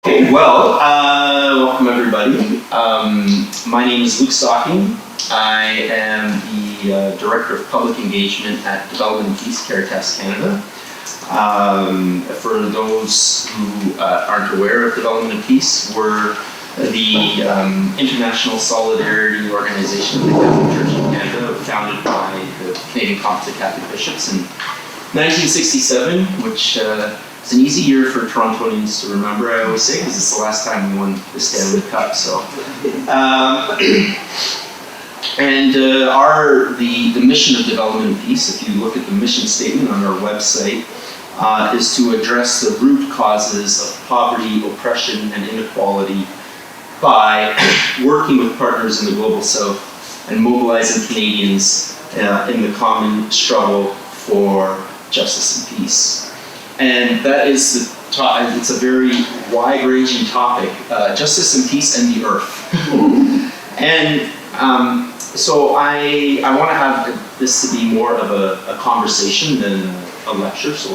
Okay, well, welcome everybody. My name is Luke Stocking. I am the Director of Public Engagement at Development and Peace, Caritas Canada. For those who aren't aware of Development and Peace, we're the international solidarity organization of the Catholic Church in Canada, founded by the Canadian Conference of Catholic Bishops in 1967, which it's an easy year for Torontonians to remember, I always say, because it's the last time we won the Stanley Cup. So, the mission of Development and Peace, if you look at the mission statement on our website, is to address the root causes of poverty, oppression, and inequality by working with partners in the Global South and mobilizing Canadians in the common struggle for justice and peace. And that is it's a very wide-ranging topic, justice and peace and the earth. And so I want to have this to be more of a conversation than a lecture, so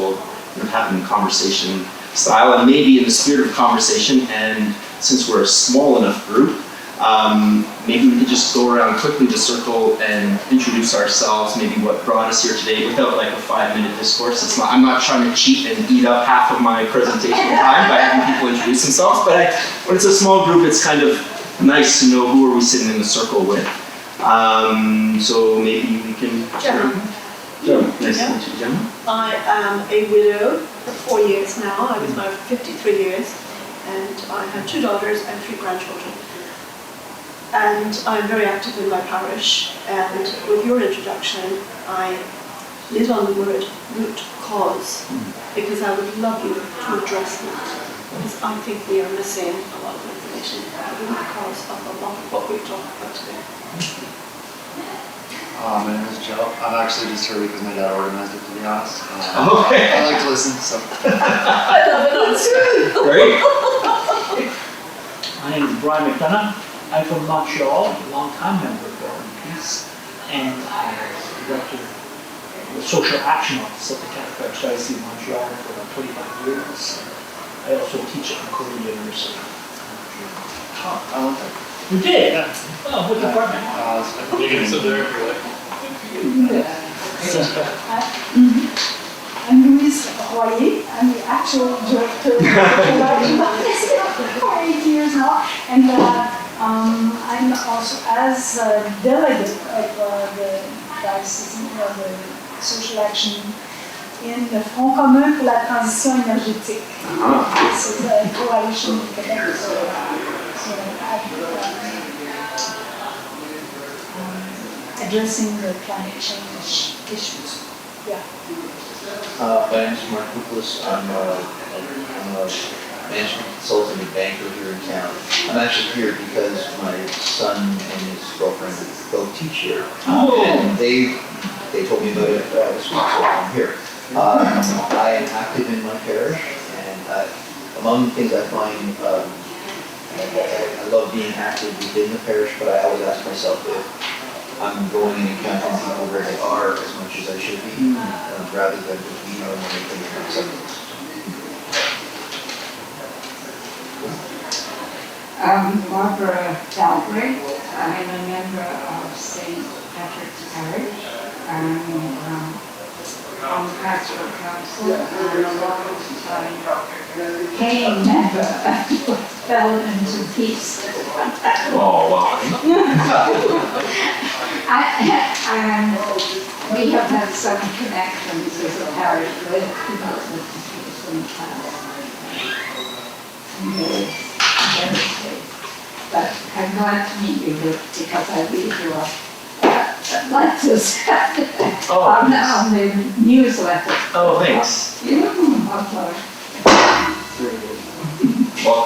we'll have it in conversation style, and maybe in the spirit of conversation, and since we're a small enough group, maybe we could just go around quickly the circle and introduce ourselves, maybe what brought us here today, without like a 5-minute discourse. I'm not trying to cheat and eat up half of my presentation time by having people introduce themselves, but when it's a small group, it's kind of nice to know who are we sitting in the circle with. So maybe we can... Gemma. Nice to meet you, Gemma. I am a widow for 4 years now. I was married for 53 years, and I have 2 daughters and 3 grandchildren. And I'm very active in my parish, and with your introduction, I lit on the word root cause, because I would love you to address that, because I think we are missing a lot of information about the root cause of a lot of what we've talked about today. My name is Joe. I'm actually just here because my dad organized it, to be honest. Okay. I like to listen, so. I love it, that's good. Great. My name is Brian McDonough. I'm from Montreal, a long-time member of Development and Peace, and I was director of the Social Action Office at the Catholic Archdiocese of Montreal for about 25 years. I also teach at Macquarie University. Oh, I went there. You did? Oh, what department? You can sit there if you like. I'm Louise Royer. I'm the actual director of the for 8 years now, and I'm also as a delegate of the diocesan of the social action in the Front commun pour la transition énergétique. This is a coalition in Quebec, addressing the climate change issues. Yeah. My name is Mark Kupelis. I'm a management consultant and banker here in town. I'm actually here because my son and his girlfriend both teach here. And they told me about it this week, so I'm here. I am active in my parish, and among the things I find, I love being active within the parish, but I always ask myself if I'm going and encountering people where they are as much as I should be, rather than just being on anything acceptance. I'm Barbara Galbraith. I'm a member of St. Patrick's Parish. I'm on the Pastoral Council and a long-time paying member of Development and Peace. Oh, wow. We have had some connections as a parish with Development and Peace in the past. But I'm glad to meet you because I read your letters on the newsletter. Oh, thanks. Well,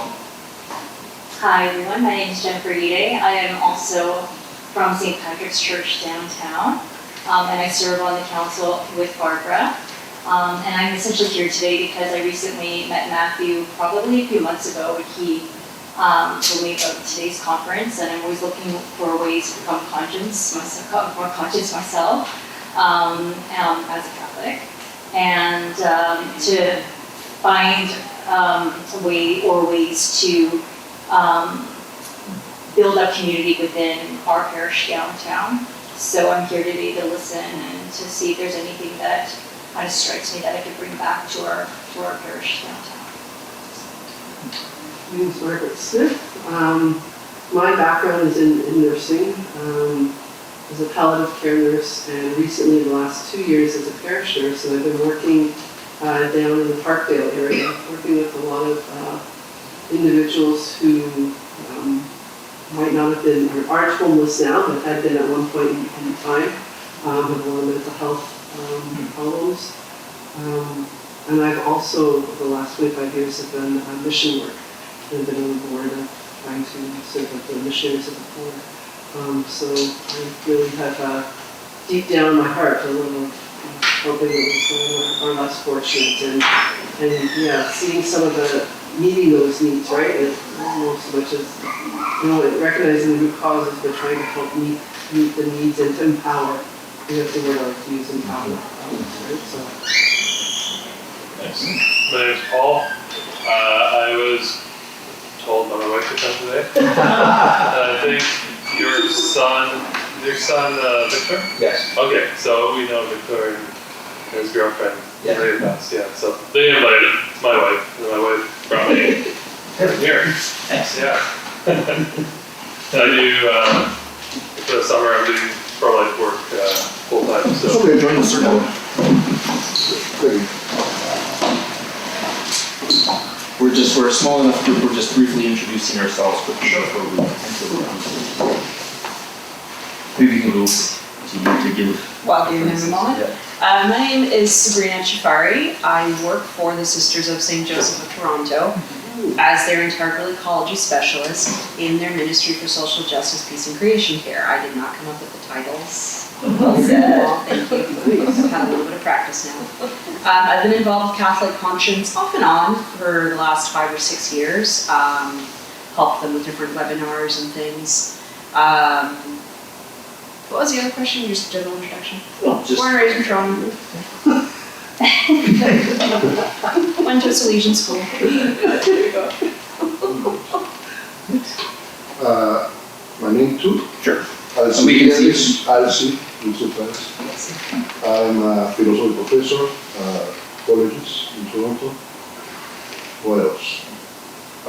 Hi everyone, my name is Jennifer Yide. I am also from St. Patrick's Church downtown, and I serve on the council with Barbara. And I'm essentially here today because I recently met Matthew probably a few months ago, and he told me about today's conference, and I'm always looking for ways to become more conscious myself as a Catholic, and to find ways to build up community within our parish downtown. So I'm here today to listen and to see if there's anything that kind of strikes me that I could bring back to our parish downtown. My name is Margaret Smith. My background is in nursing. As a palliative care nurse, and recently the last 2 years as a parish nurse, and I've been working down in the Parkdale area, working with a lot of individuals who might not have been, or aren't homeless now, but had been at one point in time, have a lot of mental health problems. And I've also, over the last 25 years, have done mission work, and been on the board of trying to serve with the missionaries of the poor. So I really have deep down in my heart a little helping those who are less fortunate, and yeah, seeing some of the meeting those needs, right? Not so much as recognizing the root causes, but trying to help meet the needs and to empower. That's the word I like to use, empower. Right? So. Thanks. My name is Paul. I was told by my wife to come today. I think your son Victor? Yes. Okay, so we know Victor and his girlfriend. Yeah. Really fast, yeah. So they invited my wife, and my wife brought me here. Thanks. Yeah. I do, for the summer, I'm doing pro-life work full time. So. Okay, join the circle. We're a small enough group, we're just briefly introducing ourselves, but maybe you can go to give. Well, give him a moment. My name is Sabrina Chafari. I work for the Sisters of St. Joseph of Toronto as their entire ecology specialist in their Ministry for Social Justice, Peace and Creation Care. I did not come up with the titles. Well said. Thank you. I've had a little bit of practice now. I've been involved with Catholic Conscience off and on for the last 5 or 6 years. Helped them with different webinars and things. What was the other question? Just general introduction? Well, just Born and raised in Toronto. Went to a Salesian school. There you go. My name too? Sure. Alcy, We can see Alcy, friends. I'm a philosophy professor at colleges in Toronto. What else?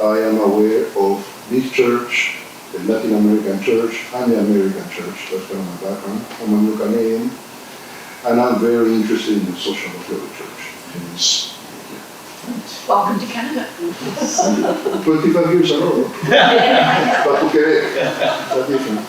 I am aware of this church, the Latin American church, and the American church. That's kind of my background. I'm a new Canadian, and I'm very interested in the social work of the church. Welcome to Canada. 25 years ago. But to Quebec, that's different.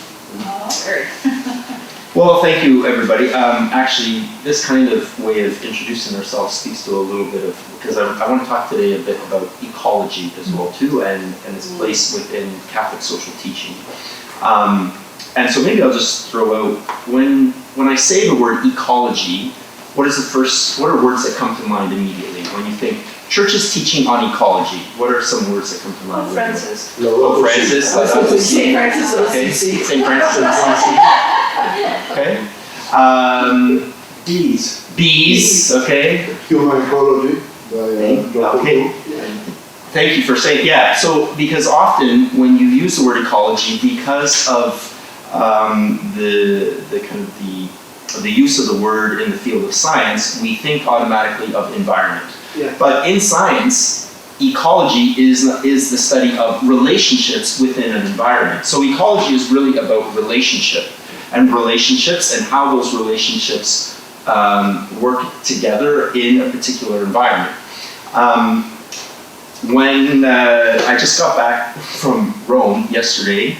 Well, thank you, everybody. Actually, this kind of way of introducing ourselves speaks to a little bit of, because I want to talk today a bit about ecology as well too, and its place within Catholic social teaching. And so maybe I'll just throw out, when I say the word ecology, what are words that come to mind immediately when you think churches teaching on ecology? What are some words that come to mind? Oh, Francis. Oh, Francis. St. Francis of Okay, Assisi. St. Francis of Assisi. Okay. Bees. Okay. Human ecology by Dr. Okay. Thank you for saying, yeah. So, because often when you use the word ecology, because of the kind of the use of the word in the field of science, we think automatically of environment. Yeah. But in science, ecology is the study of relationships within an environment. So ecology is really about relationships and how those relationships work together in a particular environment. When I just got back from Rome yesterday,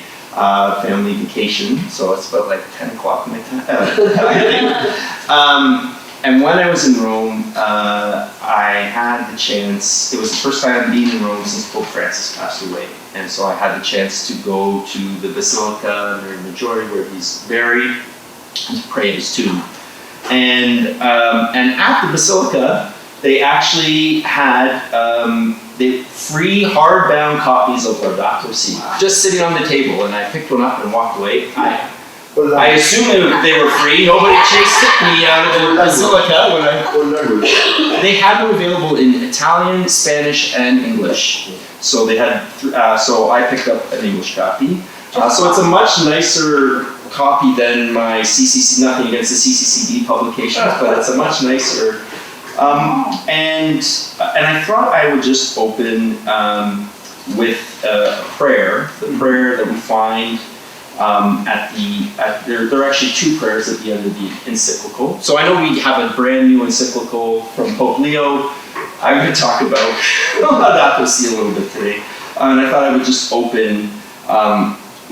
family vacation, so it's about like 10 o'clock my time, I think. And when I was in Rome, I had the chance, it was the first time being in Rome since Pope Francis passed away. And so I had the chance to go to the Basilica Mary Maggiore where he's buried and to pray at his tomb. And at the Basilica, they actually had free hardbound copies of Laudato Si, just sitting on the table, and I picked one up and walked away. What I language? assume they were free. Nobody chased me out of the basilica when I. What language? They had them available in Italian, Spanish, and English. So they had. So I picked up an English copy. So it's a much nicer copy than my CCC. Nothing against the CCCD publications, but it's a much nicer. And I thought I would just open with a prayer. The prayer that we find. There are actually two prayers at the end of the encyclical. So I know we have a brand new encyclical from Pope Leo. I'm going to talk about Laudato Si a little bit today, and I thought I would just open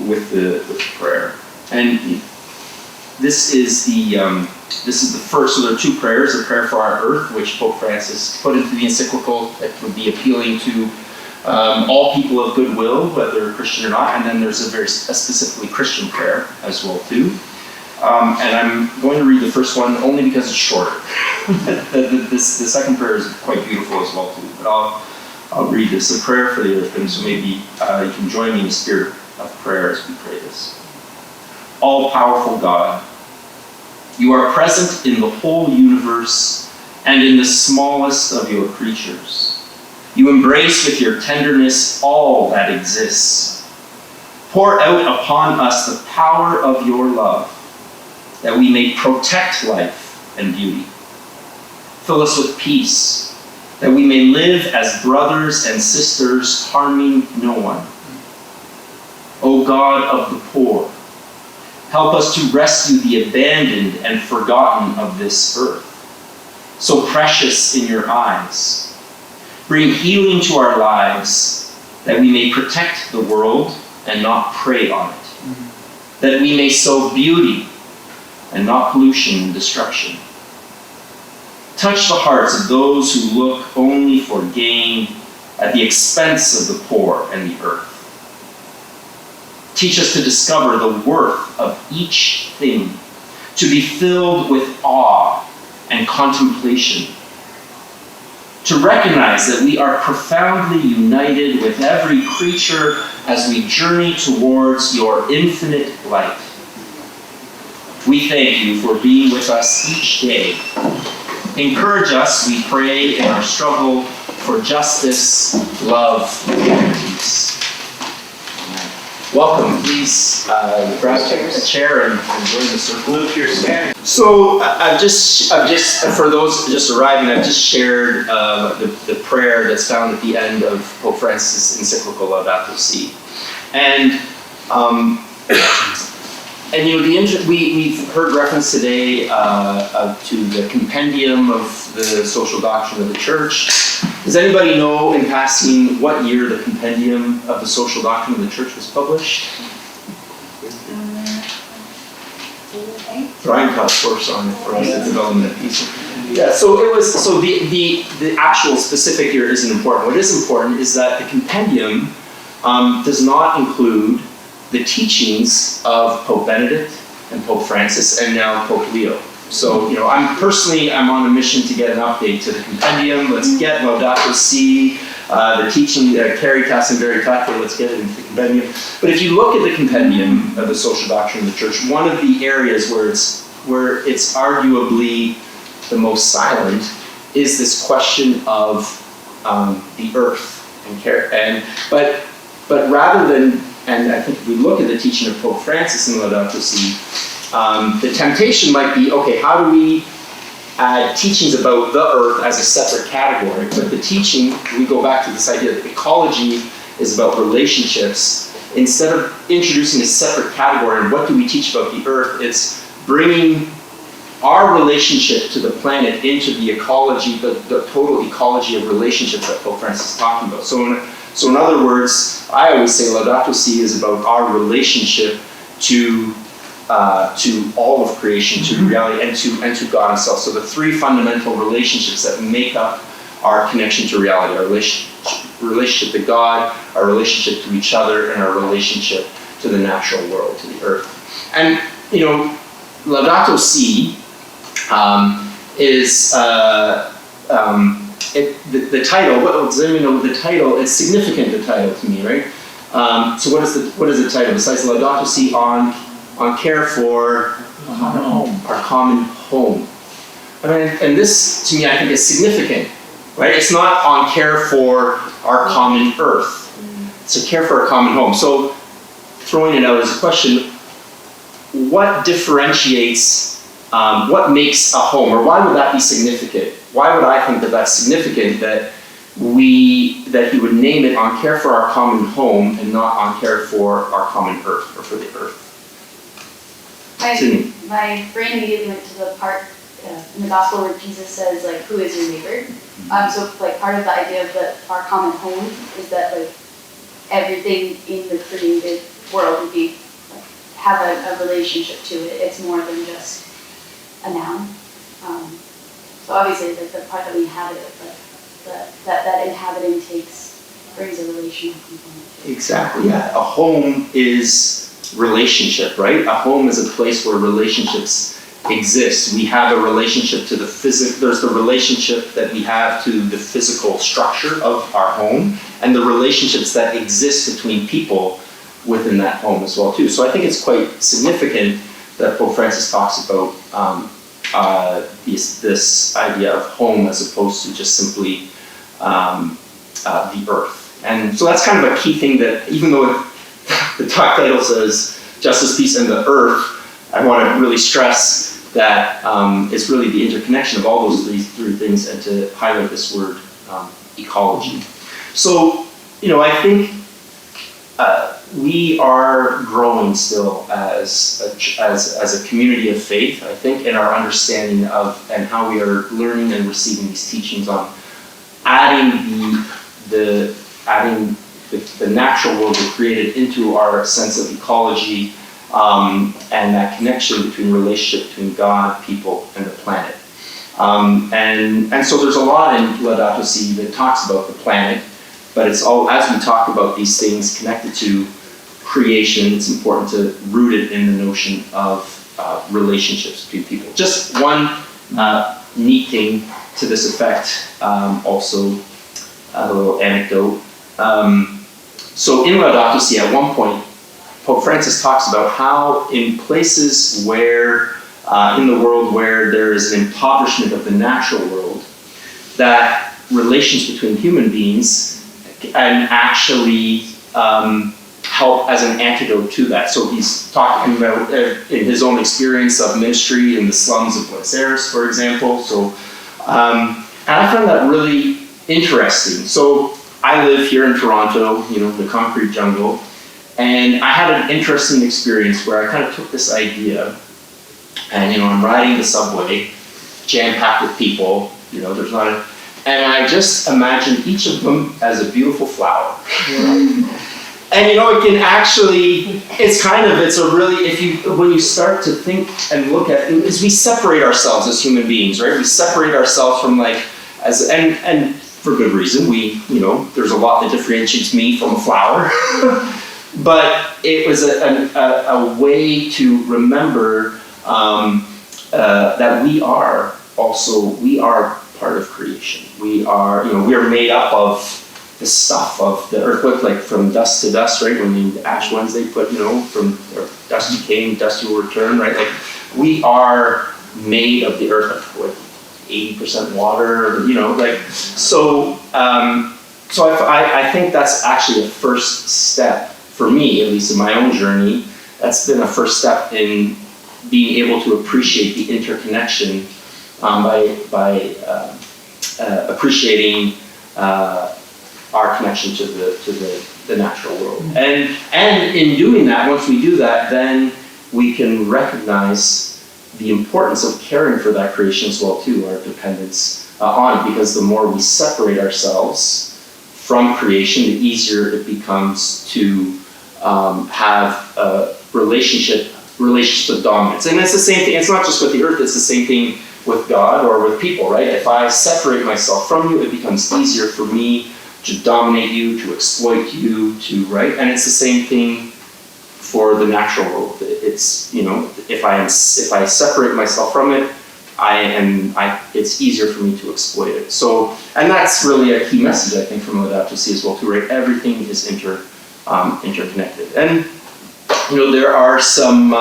with the prayer. And this is the first. So there are two prayers: a prayer for our earth, which Pope Francis put into the encyclical, that would be appealing to all people of goodwill, whether Christian or not, and then there's a specifically Christian prayer as well too. And I'm going to read the first one only because it's shorter. The second prayer is quite beautiful as well too. But I'll read this, a prayer for the earth, and so maybe you can join me in the spirit of prayer as we pray this. All-powerful God, you are present in the whole universe and in the smallest of your creatures. You embrace with your tenderness all that exists. Pour out upon us the power of your love, that we may protect life and beauty. Fill us with peace, that we may live as brothers and sisters, harming no one. O God of the poor, help us to rescue the abandoned and forgotten of this earth, so precious in your eyes. Bring healing to our lives, that we may protect the world and not prey on it. That we may sow beauty and not pollution and destruction. Touch the hearts of those who look only for gain at the expense of the poor and the earth. Teach us to discover the worth of each thing, to be filled with awe and contemplation, to recognize that we are profoundly united with every creature as we journey towards your infinite light. We thank you for being with us each day. Encourage us, we pray, in our struggle for justice, love, and peace. Welcome, please grab a chair and join the circle. If you're standing. So I've just for those just arriving, I've just shared the prayer that's found at the end of Pope Francis' encyclical Laudato Si, and you know we've heard reference today to the compendium of the social doctrine of the Church. Does anybody know, in passing, what year the compendium of the social doctrine of the Church was published? Brian cut course on for us the development piece. Yeah, so it was. So the actual specific year isn't important. What is important is that the compendium does not include the teachings of Pope Benedict and Pope Francis and now Pope Leo. So, you know, I'm on a mission to get an update to the compendium. Let's get Laudato Si, the teaching, Caritas and Veritate, let's get it into the compendium. But if you look at the compendium of the social doctrine of the Church, one of the areas where it's arguably the most silent is this question of the earth but rather than, and I think if we look at the teaching of Pope Francis in Laudato Si, the temptation might be, okay, how do we add teachings about the earth as a separate category? But the teaching, we go back to this idea that ecology is about relationships. Instead of introducing a separate category, and what do we teach about the earth, it's bringing our relationship to the planet into the ecology, the total ecology of relationships that Pope Francis is talking about. So in other words, I always say Laudato Si is about our relationship to all of creation, to reality, and to God Himself. So the three fundamental relationships that make up our connection to reality: our relationship to God, our relationship to each other, and our relationship to the natural world, to the earth. And you know, Laudato Si is the title. What does anyone know the title? It's significant. The title to me, right? So what is the title besides Laudato Si on on care for Common home. our common home. I mean, and this, to me, I think is significant, right? It's not on care for our common earth. It's a care for our common home. So, throwing it out as a question, what differentiates, what makes a home, or why would that be significant? Why would I think that that's significant that he would name it on care for our common home and not on care for our common earth, or for the earth? Sydney. My brain immediately went to the part in the gospel where Jesus says, like, who is your neighbor? So, like, part of the idea of our common home is that, like, everything in the created world would be, like, have a relationship to it. It's more than just a noun. So obviously, like, the part that we inhabit it, but that inhabiting brings a relational component to it. Exactly, yeah. A home is relationship, right? A home is a place where relationships exist. We have a relationship to the there's the relationship that we have to the physical structure of our home, and the relationships that exist between people within that home as well too. So I think it's quite significant that Pope Francis talks about this idea of home as opposed to just simply the earth. And so that's kind of a key thing that, even though the talk title says justice, peace, and the earth, I want to really stress that it's really the interconnection of all those three things, and to highlight this word, ecology. So, I think we are growing still as a community of faith, I think, in our understanding of and how we are learning and receiving these teachings on adding the natural world we created into our sense of ecology, and that connection between relationship between God, people, and the planet. And so there's a lot in Laudato Si that talks about the planet, but it's all, as we talk about these things connected to creation, it's important to root it in the notion of relationships between people. Just one neat thing to this effect, also a little anecdote. So in Laudato Si, at one point, Pope Francis talks about how in places where, in the world where there is an impoverishment of the natural world, that relations between human beings can actually help as an antidote to that. So he's talking about in his own experience of ministry in the slums of Buenos Aires, for example. So, and I found that really interesting. So I live here in Toronto, the concrete jungle, and I had an interesting experience where I kind of took this idea, and I'm riding the subway, jam-packed with people, there's not a, and I just imagined each of them as a beautiful flower. And it can actually, it's a really, when you start to think and look at it, is we separate ourselves as human beings, right? We separate ourselves from and for good reason, there's a lot that differentiates me from a flower. But it was a way to remember that we are part of creation. We are made up of the stuff of the earth, like from dust to dust, right? When the Ash Wednesday put, from dust you came, dust you will return, right? Like, we are made of the earth, like 80% water, so I think that's actually a first step for me, at least in my own journey. That's been a first step in being able to appreciate the interconnection by appreciating our connection to the natural world. And in doing that, once we do that, then we can recognize the importance of caring for that creation as well too, our dependence on it, because the more we separate ourselves from creation, the easier it becomes to have a relationship of dominance. And it's the same thing, it's not just with the earth, it's the same thing with God or with people, right? If I separate myself from you, it becomes easier for me to dominate you, to exploit you, right? And it's the same thing for the natural world. It's, if I separate myself from it, it's easier for me to exploit it. So, and that's really a key message, I think, from Laudato Si as well too, right? Everything is interconnected. And there are some,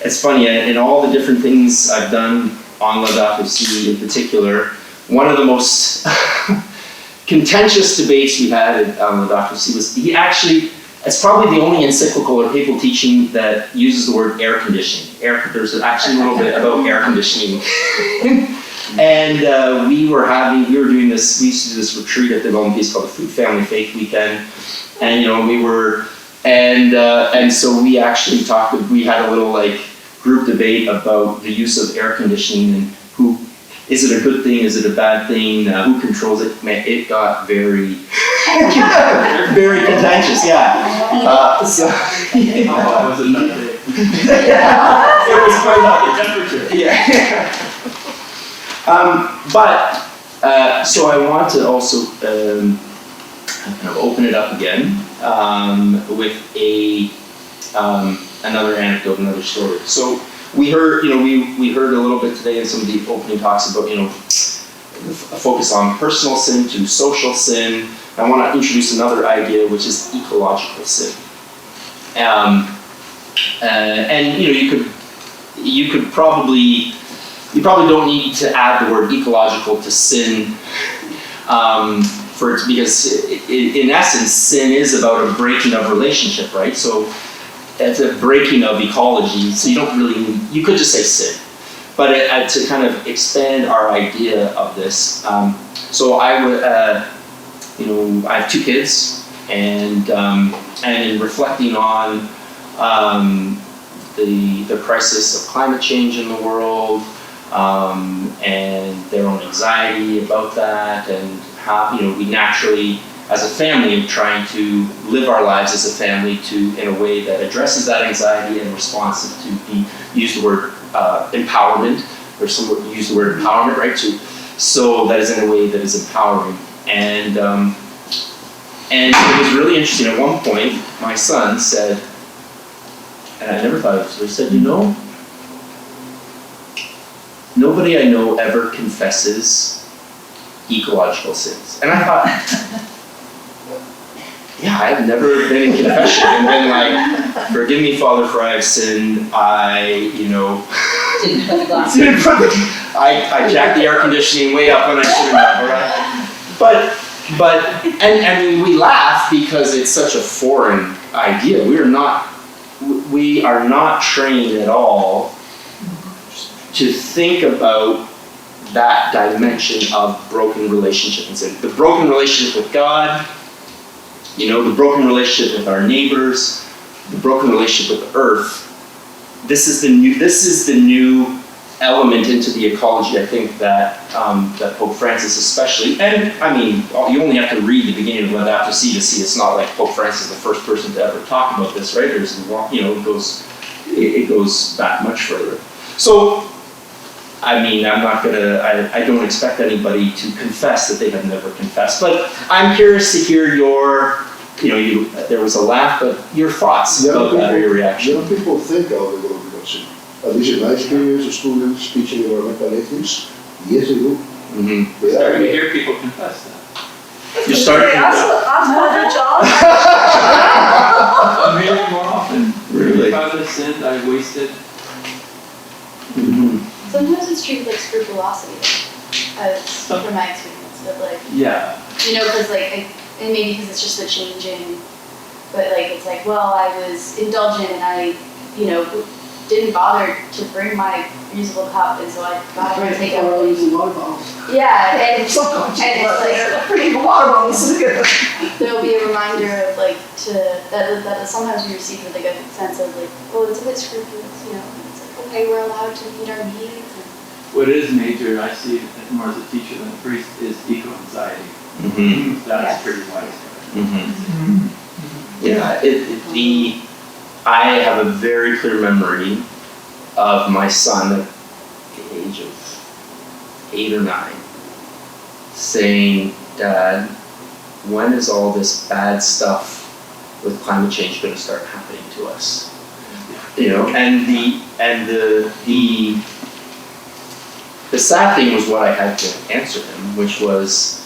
it's funny, in all the different things I've done on Laudato Si in particular, one of the most contentious debates we had on Laudato Si was, it's probably the only encyclical or papal teaching that uses the word air conditioning. There's actually a little bit about air conditioning. And we were doing this, we used to do this retreat at the Development Peace called the Food Family Faith Weekend. And so we actually we had a little group debate about the use of air conditioning and is it a good thing, is it a bad thing, who controls it? Man, it got very, very contentious, yeah. Was it that day? It was quite hot. Temperature. Yeah. So I want to also kind of open it up again with another anecdote, another story. So we heard, we heard a little bit today in some of the opening talks about, a focus on personal sin to social sin. I want to introduce another idea, which is ecological sin. You probably don't need to add the word ecological to sin, because in essence, sin is about a breaking of relationship, right? So it's a breaking of ecology, so you could just say sin. But to kind of expand our idea of this, so I would, I have 2 kids, and in reflecting on the crisis of climate change in the world, and their own anxiety about that, and how we naturally, as a family, trying to live our lives as a family in a way that addresses that anxiety and responsive to use the word empowerment, or use the word empowerment, right? So that is in a way that is empowering. And it was really interesting. At one point, my son said, and I never thought of this, he said, nobody I know ever confesses ecological sins. And I thought, yeah, I've never been in confession and been like, forgive me, Father, for I have sinned. I jacked the air conditioning way up when I shouldn't have, right? But we laugh because it's such a foreign idea. We are not trained at all to think about that dimension of broken relationship and sin. The broken relationship with God, the broken relationship with our neighbors, the broken relationship with the earth. This is the new element into the ecology, I think, that Pope Francis especially, and you only have to read the beginning of Laudato Si to see it's not like Pope Francis is the first person to ever talk about this, right? It goes back much further. So, I don't expect anybody to confess that they have never confessed, but I'm curious to hear there was a laugh, but your thoughts about that or your reaction. Young people think of ecological sin. At least in my experience of students teaching environmental ethics, yes, they do. Mm-hmm. Starting to hear people confess that. You're starting to I'm Father John. I'm hearing more often. Really? Father sinned, I wasted. Mm-hmm. Sometimes it's treated like scrupulosity, from my experience, but yeah. Because and maybe because it's just the changing, but it's well, I was indulgent and I, didn't bother to bring my reusable cup, and so I got to take it. water bottles. Yeah, and it's pretty water bottles. There'll be a reminder of that sometimes we receive with a sense of it's a bit scrupulous, It's okay, we're allowed to meet our needs. What is major, I see it more as a teacher than a priest, is eco-anxiety. Mm-hmm. That's pretty widespread. Mm-hmm. Yeah, I have a very clear memory of my son at the age of 8 or 9 saying, Dad, when is all this bad stuff with climate change going to start happening to us? And the sad thing was what I had to answer him, which was,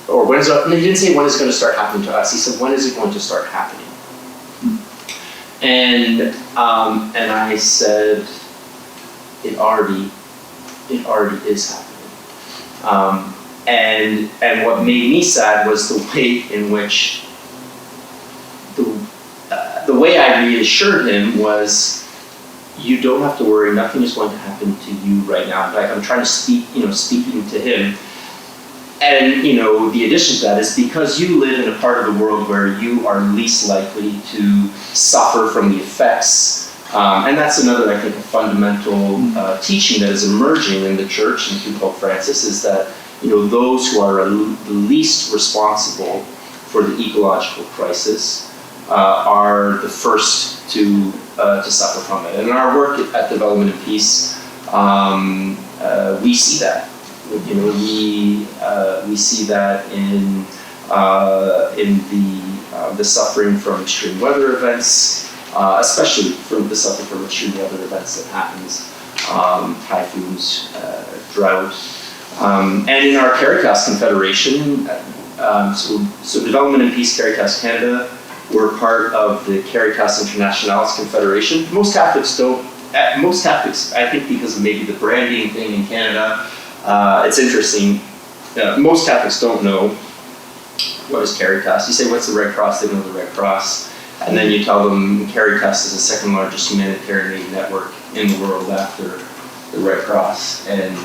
he didn't say when it's going to start happening to us. He said, when is it going to start happening? And I said, it already is happening. And what made me sad was the way in which the way I reassured him was, you don't have to worry, nothing is going to happen to you right now. In fact, I'm trying to speaking to him. And, the addition to that is because you live in a part of the world where you are least likely to suffer from the effects. And that's another, I think, a fundamental teaching that is emerging in the church and through Pope Francis, is that, those who are the least responsible for the ecological crisis are the first to suffer from it. And in our work at Development and Peace, we see that. We see that in the suffering from extreme weather events, especially from the suffering from extreme weather events that happens, typhoons, drought, and in our Caritas Confederation. So Development and Peace Caritas Canada, we're part of the Caritas Internationalis Confederation. Most Catholics, I think because of maybe the branding thing in Canada, it's interesting. Most Catholics don't know what is Caritas. You say, what's the Red Cross? They know the Red Cross. And then you tell them Caritas is the second largest humanitarian aid network in the world after the Red Cross. And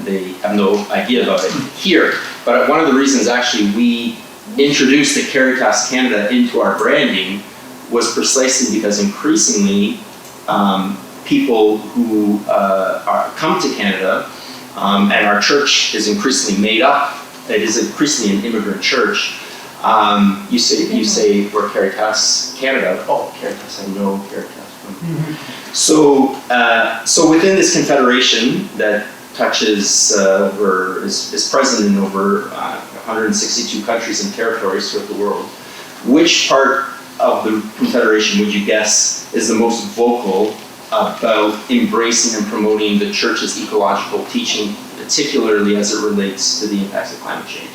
they have no idea about it here. But one of the reasons actually we introduced the Caritas Canada into our branding was precisely because increasingly people who come to Canada, and our church is increasingly made up, it is increasingly an immigrant church. You say we're Caritas Canada. Oh, Caritas, I know Caritas. So within this confederation that touches or is present in over 162 countries and territories throughout the world, which part of the confederation would you guess is the most vocal about embracing and promoting the church's ecological teaching, particularly as it relates to the impacts of climate change?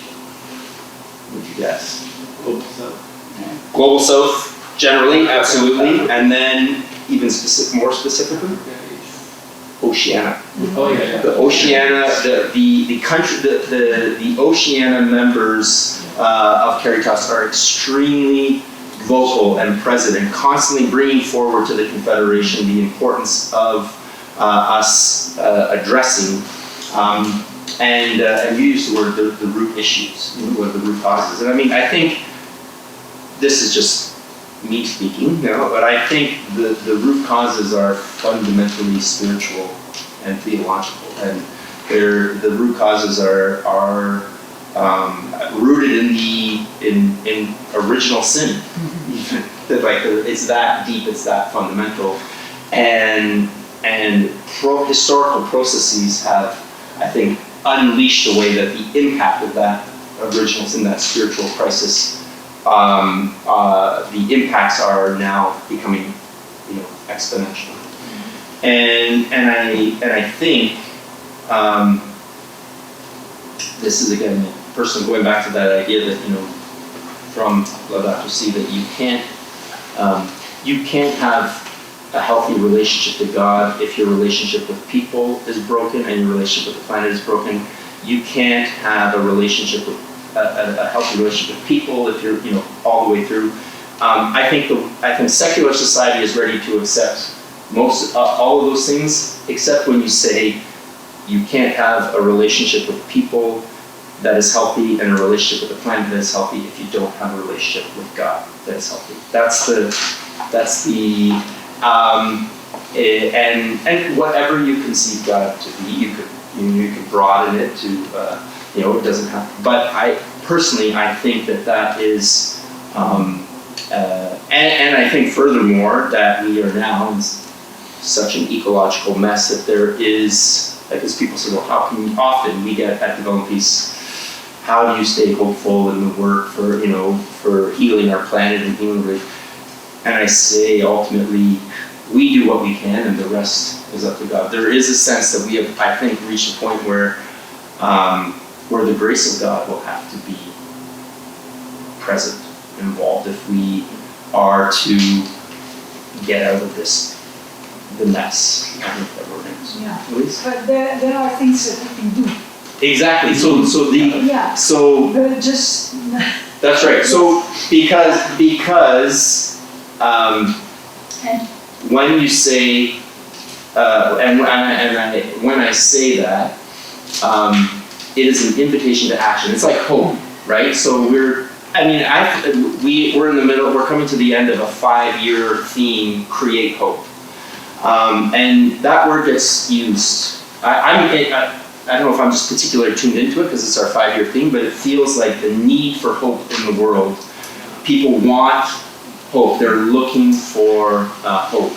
Would you guess? Global South. Global South, generally, absolutely, and then even more specifically, Oceania. Oh yeah. The Oceania, the country, the Oceania members of Caritas are extremely vocal and present and constantly bringing forward to the Confederation the importance of us addressing and you use the word the root issues, what the root causes. And I mean, I think this is just me speaking, but I think the root causes are fundamentally spiritual and theological, and the root causes are rooted in original sin. Like it's that deep, it's that fundamental, and historical processes have, I think, unleashed the way that the impact of that original sin, that spiritual crisis, the impacts are now becoming, exponential. And I think this is again personally going back to that idea that from Laudato Si that you can't have a healthy relationship to God if your relationship with people is broken and your relationship with the planet is broken. You can't have a relationship with a healthy relationship with people if you're all the way through. I think secular society is ready to accept all of those things, except when you say you can't have a relationship with people that is healthy and a relationship with the planet that is healthy if you don't have a relationship with God that is healthy. And whatever you conceive God to be, you could broaden it to it doesn't have. But I think that is, and I think furthermore that we are now in such an ecological mess that there is, as people say, well, how can often we get at Development Peace, how do you stay hopeful in the work for healing our planet and healing the. And I say, ultimately, we do what we can, and the rest is up to God. There is a sense that we have, I think, reached a point where the grace of God will have to be present, involved, if we are to get out of the mess I think that we're in. Yeah. Louise? But there are things that we can do. Exactly. So Yeah. But just. That's right. So because when you say when I say that, it is an invitation to action. It's like hope, right? So we're in the middle. We're coming to the end of a 5-year theme: create hope, and that word gets used. I don't know if I'm just particularly tuned into it because it's our 5-year theme, but it feels like the need for hope in the world. People want hope. They're looking for hope,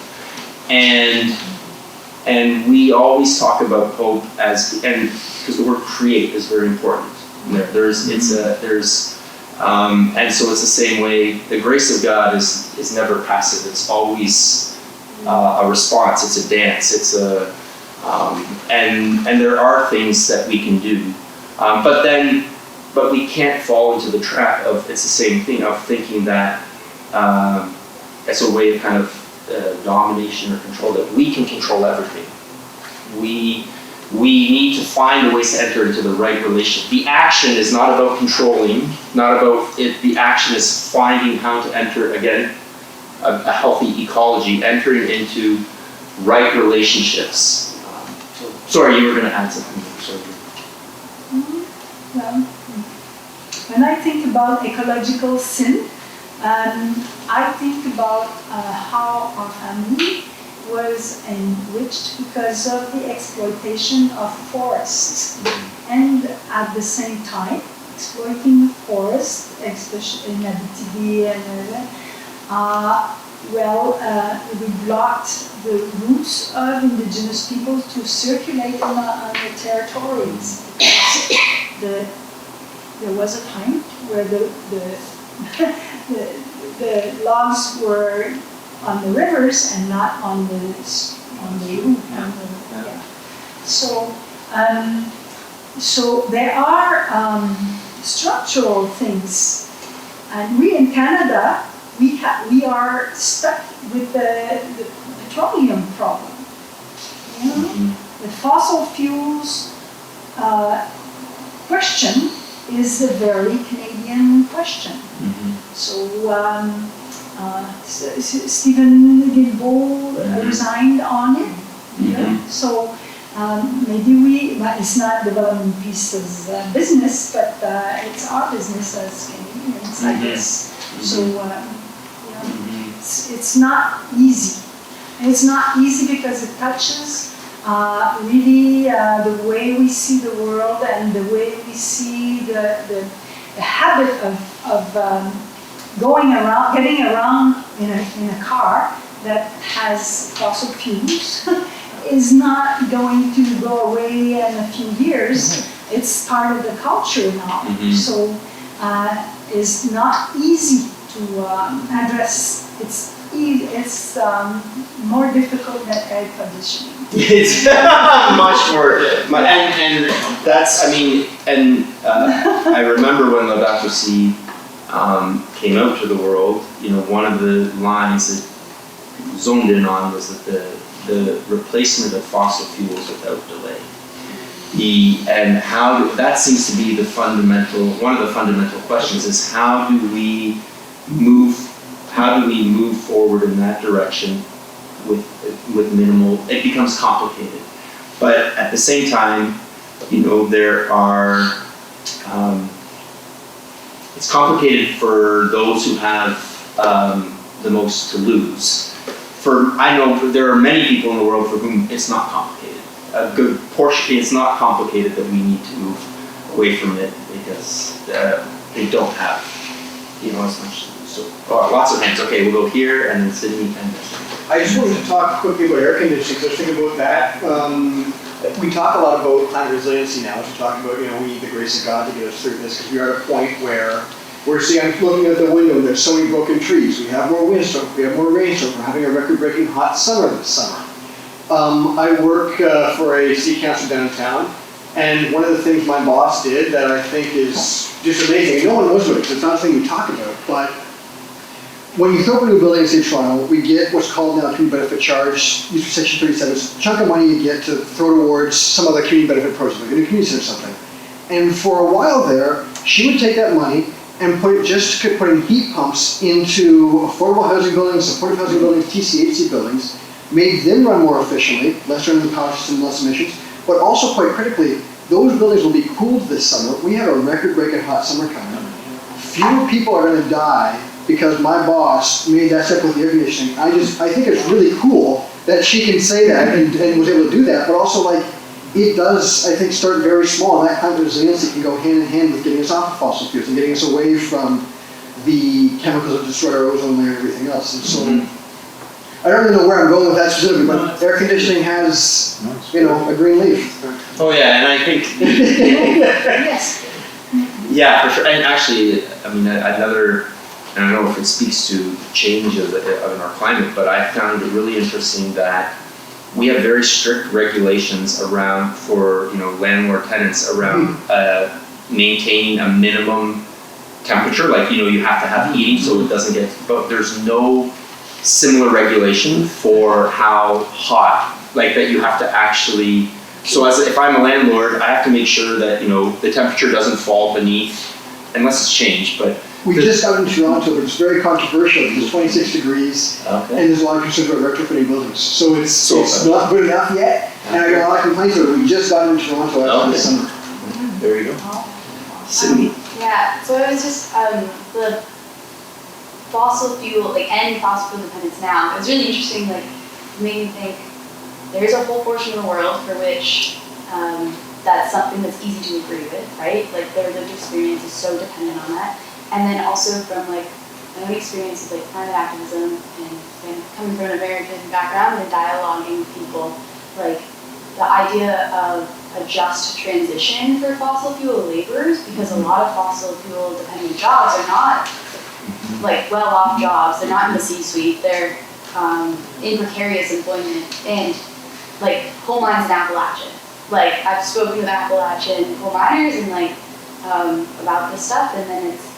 and we always talk about hope because the word create is very important. And so it's the same way. The grace of God is never passive. It's always a response. It's a dance. It's a and there are things that we can do, but we can't fall into the trap of it's the same thing of thinking that it's a way of kind of domination or control, that we can control everything. We need to find ways to enter into the right relationship. The action is not about controlling, not about it. The action is finding how to enter, again, a healthy ecology, entering into right relationships. Sorry, you were going to add something. Sorry. Well, when I think about ecological sin, I think about how our family was enriched because of the exploitation of forests, and at the same time exploiting the forest, especially in Abitibi and we blocked the roots of indigenous people to circulate on the territories. There was a time where the logs were on the rivers and not on the root. So there are structural things, and we in Canada we are stuck with the petroleum problem. You know? The fossil fuels question is a very Canadian question. So Stephen Guilbeault resigned on it. So maybe it's not development pieces business, but it's our business as Canadians, I guess. So it's not easy. And it's not easy because it touches really the way we see the world and the way we see the habit of getting around in a car that has fossil fuels is not going to go away in a few years. It's part of the culture now. So it's not easy to address. It's more difficult than air conditioning. It's much more, and that's, I remember when Laudato Si came out to the world, one of the lines that zoned in on was that the replacement of fossil fuels without delay. That seems to be one of the fundamental questions is how do we move forward in that direction with minimal, it becomes complicated. But at the same time, there are, it's complicated for those who have the most to lose. I know there are many people in the world for whom it's not complicated. A good portion, it's not complicated that we need to move away from it because they don't have, as much to lose. So lots of hands. Okay, we'll go here and then Sydney and I just wanted to talk quickly about air conditioning, because I was thinking about that. We talk a lot about climate resiliency now, as we talk about, we need the grace of God to get us through this, because we are at a point where we're seeing, I'm looking at the window, there's so many broken trees, we have more windstorms, we have more rainstorms, we're having a record-breaking hot summer this summer. I work for a city council downtown, and one of the things my boss did that I think is just amazing, no one knows about it, because it's not a thing we talk about, but when you throw up a new building in the city of Toronto, we get what's called now a community benefit charge, used for section 37. It's a chunk of money you get to throw towards some other community benefit project, like a new community center or something. And for a while there, she would take that money and put putting heat pumps into affordable housing buildings, supportive housing buildings, TCHC buildings, made them run more efficiently, less run in the power system, less emissions, but also quite critically, those buildings will be cooled this summer. We have a record-breaking hot summer coming. Fewer people are going to die because my boss made that step with the air conditioning. I think it's really cool that she can say that and was able to do that, but also like, it does, I think, start very small, and that kind of resiliency can go hand in hand with getting us off of fossil fuels and getting us away from the chemicals that destroy our ozone layer and everything else. And so, I don't really know where I'm going with that specifically, but air conditioning has, a green leaf. Oh yeah, and I think, Yes. yeah, for sure, and actually, I mean, another, and I don't know if it speaks to the change of our climate, but I found it really interesting that we have very strict regulations around, for landlord tenants around maintaining a minimum temperature, like you have to have heating so it doesn't get, but there's no similar regulation for how hot, like that you have to actually, so if I'm a landlord, I have to make sure that the temperature doesn't fall beneath, unless it's changed, but We just got in Toronto, but it's very controversial. It's 26 degrees, and there's a lot of concerns about retrofitting buildings. So it's not good enough yet, and I got a lot of complaints about it. We just got in Toronto after this summer. There you go. Cindy. Yeah, so I was just, the fossil fuel, end fossil fuel dependence now, it was really interesting, it made me think, there's a whole portion of the world for which that's something that's easy to agree with, right? Their lived experience is so dependent on that. And then also from my own experience with climate activism and coming from an American background and dialoguing with people, the idea of a just transition for fossil fuel laborers, because a lot of fossil fuel dependent jobs are not well-off jobs. They're not in the C-suite. They're in precarious employment and coal mines in Appalachia. I've spoken with Appalachian coal miners and about this stuff, and then it's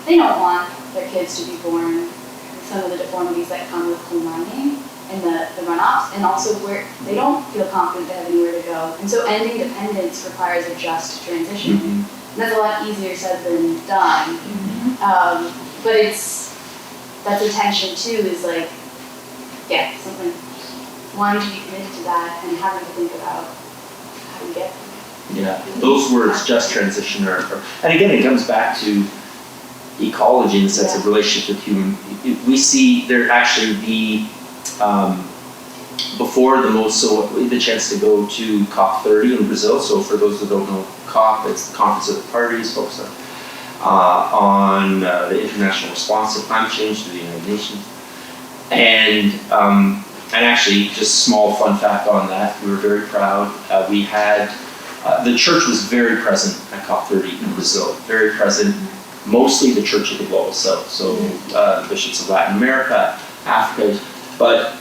they don't want their kids to be born with some of the deformities that come with coal mining and the runoffs, and also where they don't feel confident they have anywhere to go. And so ending dependence requires a just transition. And that's a lot easier said than done. But that's a tension too, is something, wanting to be committed to that and having to think about how you get there. Yeah, those words, just transition, and again, it comes back to ecology in the sense of relationship with human. We see there actually before the chance to go to COP30 in Brazil. So for those that don't know, COP, it's the Conference of the Parties, focused on the international response to climate change through the United Nations. And actually, just small fun fact on that, we were very proud. We had, the church was very present at COP30 in Brazil, very present. Mostly the Church of the Global South, so bishops of Latin America, Africa, but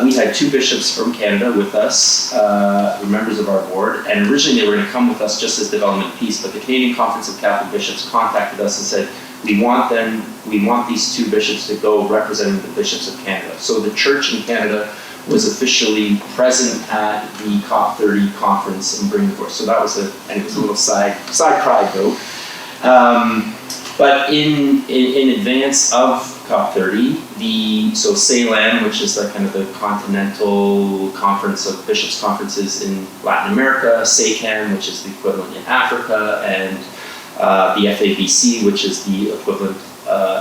we had two bishops from Canada with us, who were members of our board, and originally they were going to come with us just as development peace, but the Canadian Conference of Catholic Bishops contacted us and said, we want these two bishops to go representing the bishops of Canada. So the church in Canada was officially present at the COP30 conference in Bringforth. So that was and it was a little side pride though. But in advance of COP30, so CELAM, which is the continental conference of bishops' conferences in Latin America, SECAM, which is the equivalent in Africa, and the FABC, which is the equivalent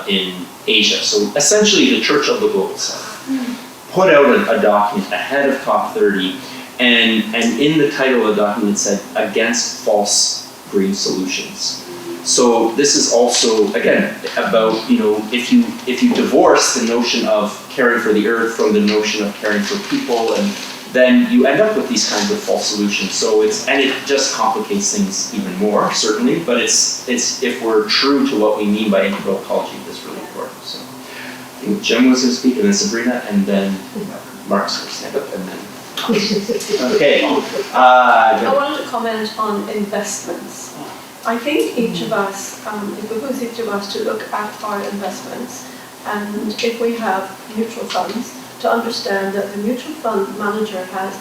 in Asia. So essentially the Church of the Global South put out a document ahead of COP30, and in the title of the document it said, against false green solutions. So this is also, again, about, if you divorce the notion of caring for the earth from the notion of caring for people, and then you end up with these kinds of false solutions. So it just complicates things even more, certainly, but it's if we're true to what we mean by integral ecology, that's really important. So I think Jim was going to speak, and then Sabrina, and then Mark's going to stand up, and then, okay. I wanted to comment on investments. I think each of us, it behooves each of us to look at our investments And if we have mutual funds, to understand that the mutual fund manager has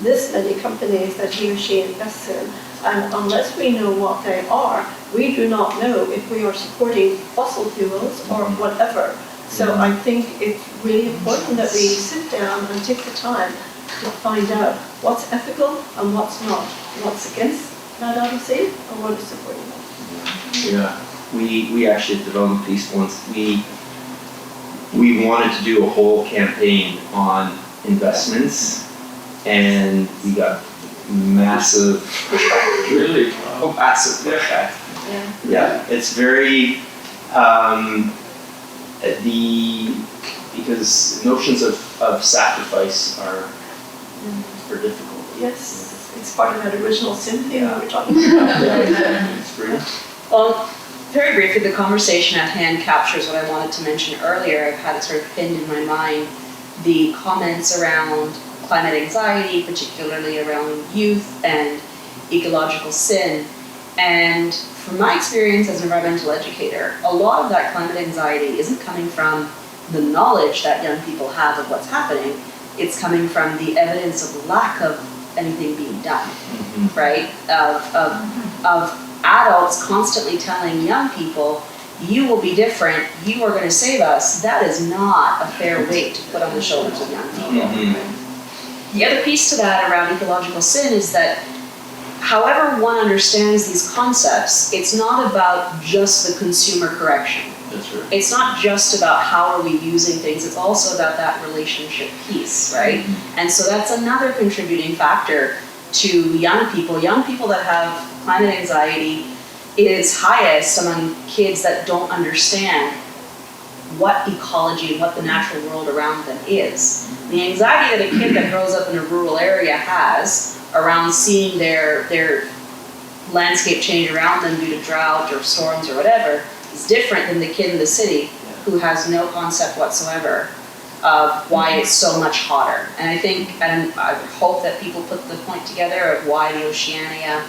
this many companies that he or she invests in, and unless we know what they are, we do not know if we are supporting fossil fuels or whatever. So I think it's really important that we sit down and take the time to find out what's ethical and what's not, what's against that LDC or what is supporting it. Yeah, we actually at Development Peace once, we wanted to do a whole campaign on investments, and we got massive pushback. Really? Oh, massive pushback. Yeah, it's very, because notions of sacrifice are difficult. Yes, it's part of that original sin thing we were talking about. It's pretty. Well, very briefly, the conversation at hand captures what I wanted to mention earlier. I've had it sort of pinned in my mind, the comments around climate anxiety, particularly around youth and ecological sin. And from my experience as an environmental educator, a lot of that climate anxiety isn't coming from the knowledge that young people have of what's happening. It's coming from the evidence of lack of anything being done, right? Of adults constantly telling young people, you will be different, you are going to save us. That is not a fair weight to put on the shoulders of young people. The other piece to that around ecological sin is that however one understands these concepts, it's not about just the consumer correction. That's right. It's not just about how are we using things, it's also about that relationship piece, right? And so that's another contributing factor to young people that have climate anxiety is highest among kids that don't understand what ecology and what the natural world around them is. The anxiety that a kid that grows up in a rural area has around seeing their landscape change around them due to drought or storms or whatever is different than the kid in the city who has no concept whatsoever of why it's so much hotter. And I think, and I hope that people put the point together of why the Oceania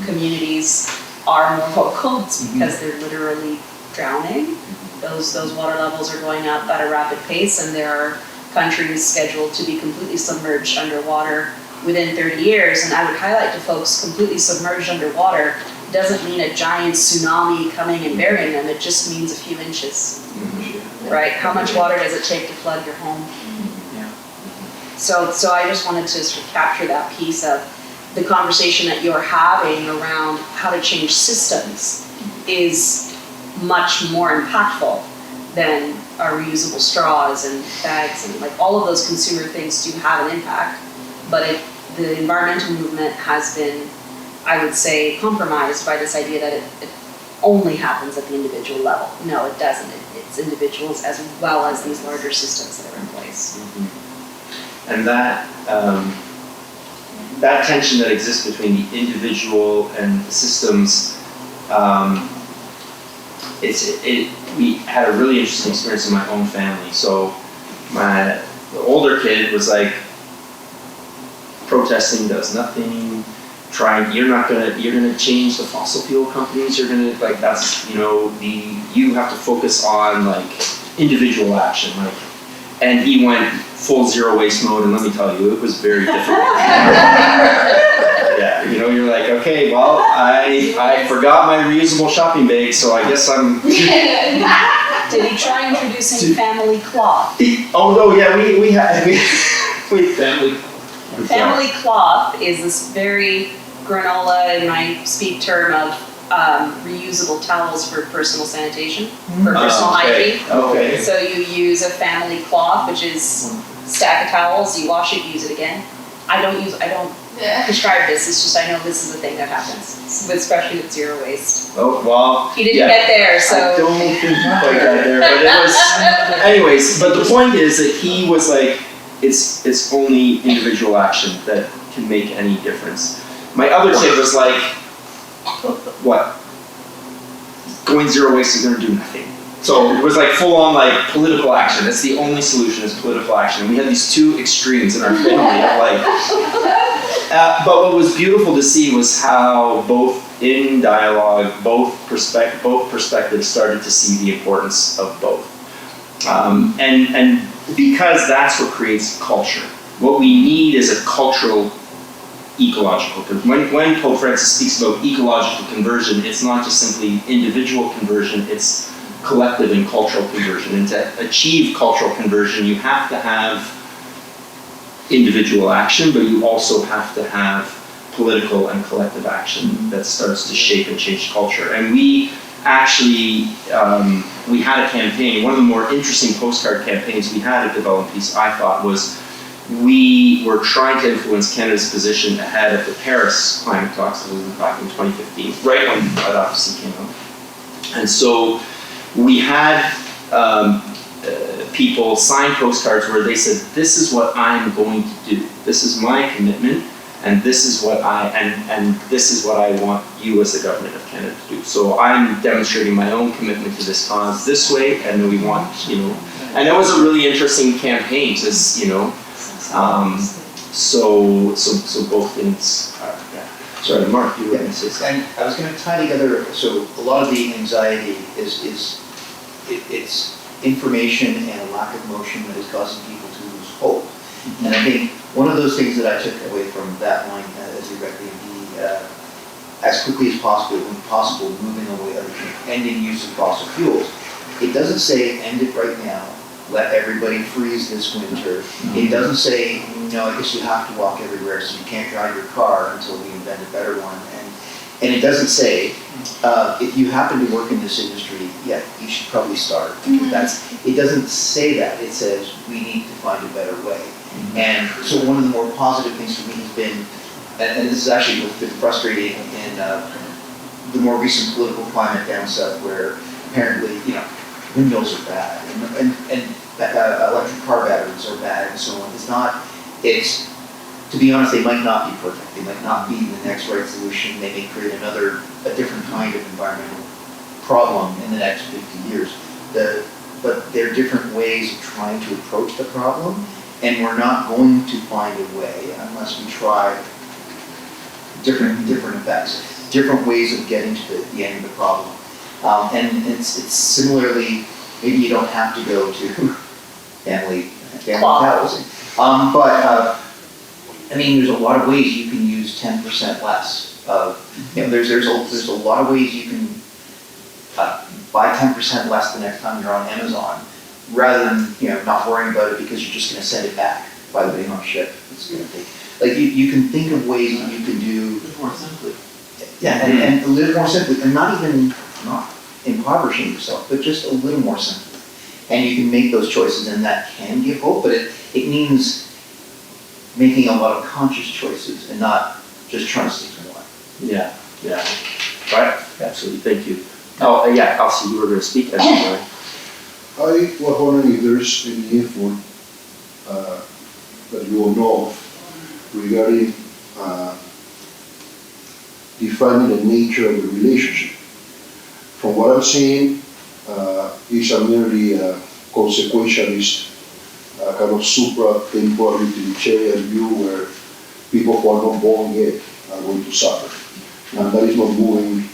communities are more vocal. It's because they're literally drowning. Those water levels are going up at a rapid pace, and there are countries scheduled to be completely submerged underwater within 30 years. And I would highlight to folks, completely submerged underwater doesn't mean a giant tsunami coming and burying them. It just means a few inches. Right? How much water does it take to flood your home? So I just wanted to sort of capture that piece of the conversation that you're having around how to change systems is much more impactful than our reusable straws and bags, and like all of those consumer things do have an impact. But the environmental movement has been, I would say, compromised by this idea that it only happens at the individual level. No, it doesn't. It's individuals as well as these larger systems that are in place. And that tension that exists between the individual and the systems, we had a really interesting experience in my own family. So the older kid was like, protesting does nothing. You're gonna change the fossil fuel companies. You're gonna you have to focus on like individual action, like. And he went full zero waste mode, and let me tell you, it was very difficult. Yeah, you're like, okay, well, I forgot my reusable shopping bag, so I guess I'm. Did he try introducing family cloth? Oh no, yeah, we had family. Family cloth is this very granola, in my speak term, of reusable towels for personal sanitation, for personal hygiene. Okay. So you use a family cloth, which is a stack of towels, you wash it, use it again. I don't prescribe this, it's just I know this is a thing that happens, especially with zero waste. Oh, well. He didn't get there, so. I don't think he quite got there, but it was, anyways, but the point is that he was like, it's only individual action that can make any difference. My other kid was like, what? Going zero waste is going to do nothing. So it was like full on like political action. That's the only solution is political action. And we had these two extremes in our family of like. But what was beautiful to see was how both in dialogue, both perspectives started to see the importance of both. And because that's what creates culture. What we need is a cultural ecological. When Pope Francis speaks about ecological conversion, it's not just simply individual conversion, it's collective and cultural conversion. And to achieve cultural conversion, you have to have individual action, but you also have to have political and collective action that starts to shape and change culture. And we actually, we had a campaign. One of the more interesting postcard campaigns we had at Develop Peace, I thought, was we were trying to influence Canada's position ahead of the Paris climate talks that was back in 2015, right when advocacy came out. And so we had people sign postcards where they said, this is what I'm going to do. This is my commitment, and this is what this is what I want you as the government of Canada to do. So I'm demonstrating my own commitment to this cause this way, and we want, and it was a really interesting campaign to, so both things are, yeah. Sorry, Mark, you were going to say something. And I was going to tie together, so a lot of the anxiety it's information and a lack of motion that is causing people to lose hope. And I think one of those things that I took away from that line, as you read, as quickly as possible, when possible, moving away, ending use of fossil fuels. It doesn't say end it right now, let everybody freeze this winter. It doesn't say, no, I guess you have to walk everywhere, so you can't drive your car until we invent a better one. And it doesn't say, if you happen to work in this industry, yeah, you should probably start. It doesn't say that. It says we need to find a better way. And so one of the more positive things for me has been, and this has actually been frustrating in the more recent political climate down south, where apparently, windmills are bad and electric car batteries are bad and so on. To be honest, they might not be perfect. They might not be the next right solution. They may create a different kind of environmental problem in the next 50 years. But there are different ways of trying to approach the problem, and we're not going to find a way unless we try different effects, different ways of getting to the end of the problem. And it's similarly, maybe you don't have to go to family housing, but there's a lot of ways you can use 10% less. There's a lot of ways you can buy 10% less the next time you're on Amazon, rather than not worrying about it because you're just going to send it back. By the way, oh shit, it's going to take. You can think of ways that you can do more simply. Yeah, and live more simply, and not impoverishing yourself, but just a little more simply. And you can make those choices, and that can give hope, but it means making a lot of conscious choices and not just trying to stick to one. Yeah. Right, absolutely, thank you. Oh, yeah, Elsie, you were going to speak, as you were. I was wondering if there's any effort that you all know of regarding defining the nature of the relationship. From what I'm seeing, it's a merely consequentialist, kind of supra-temporal utilitarian view where people who are not born yet are going to suffer. And that is not moving